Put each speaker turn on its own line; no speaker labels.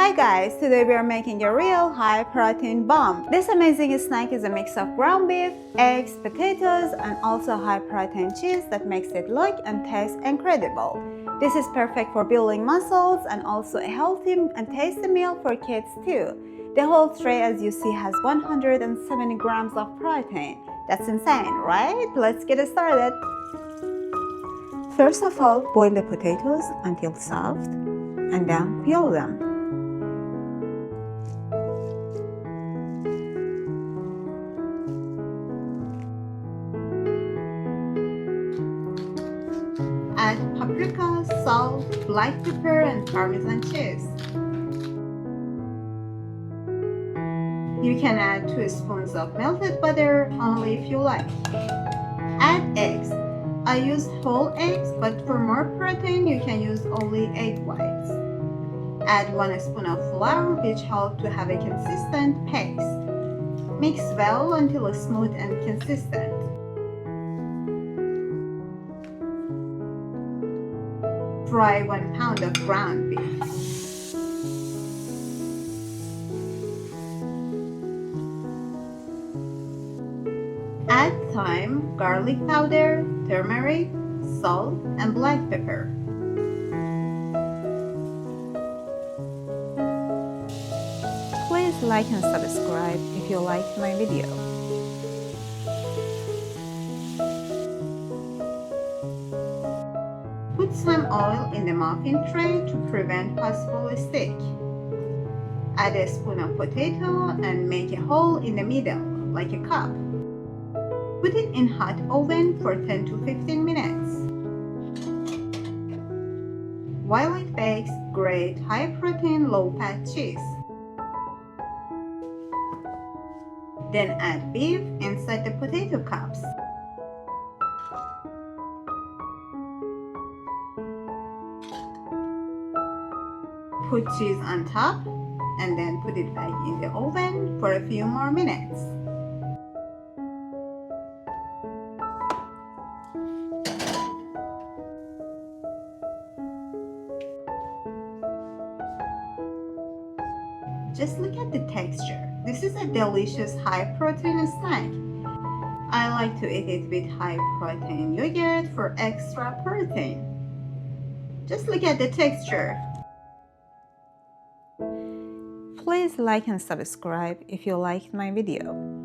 Hi guys, today we are making a real high protein bomb. This amazing snack is a mix of ground beef, eggs, potatoes, and also high protein cheese that makes it look and taste incredible. This is perfect for building muscles and also a healthy and tasty meal for kids too. The whole tray, as you see, has 170 grams of protein. That's insane, right? Let's get started. First of all, boil the potatoes until soft and then peel them. Add paprika, salt, black pepper, and Parmesan cheese. You can add 2 spoons of melted butter only if you like. Add eggs. I use whole eggs, but for more protein you can use only egg whites. Add 1 spoon of flour, which helps to have a consistent paste. Mix well until it's smooth and consistent. Fry 1 pound of ground beef. Add thyme, garlic powder, turmeric, salt, and black pepper. Please like and subscribe if you liked my video. Put some oil in the muffin tray to prevent possible stick. Add a spoon of potato and make a hole in the middle, like a cup. Put it in hot oven for 10 to 15 minutes. While it bakes, grate high-protein, low-fat cheese. Then add beef inside the potato cups. Put cheese on top and then put it back in the oven for a few more minutes. Just look at the texture. This is a delicious high-protein snack. I like to eat it with high-protein yogurt for extra protein. Just look at the texture. Please like and subscribe if you liked my video.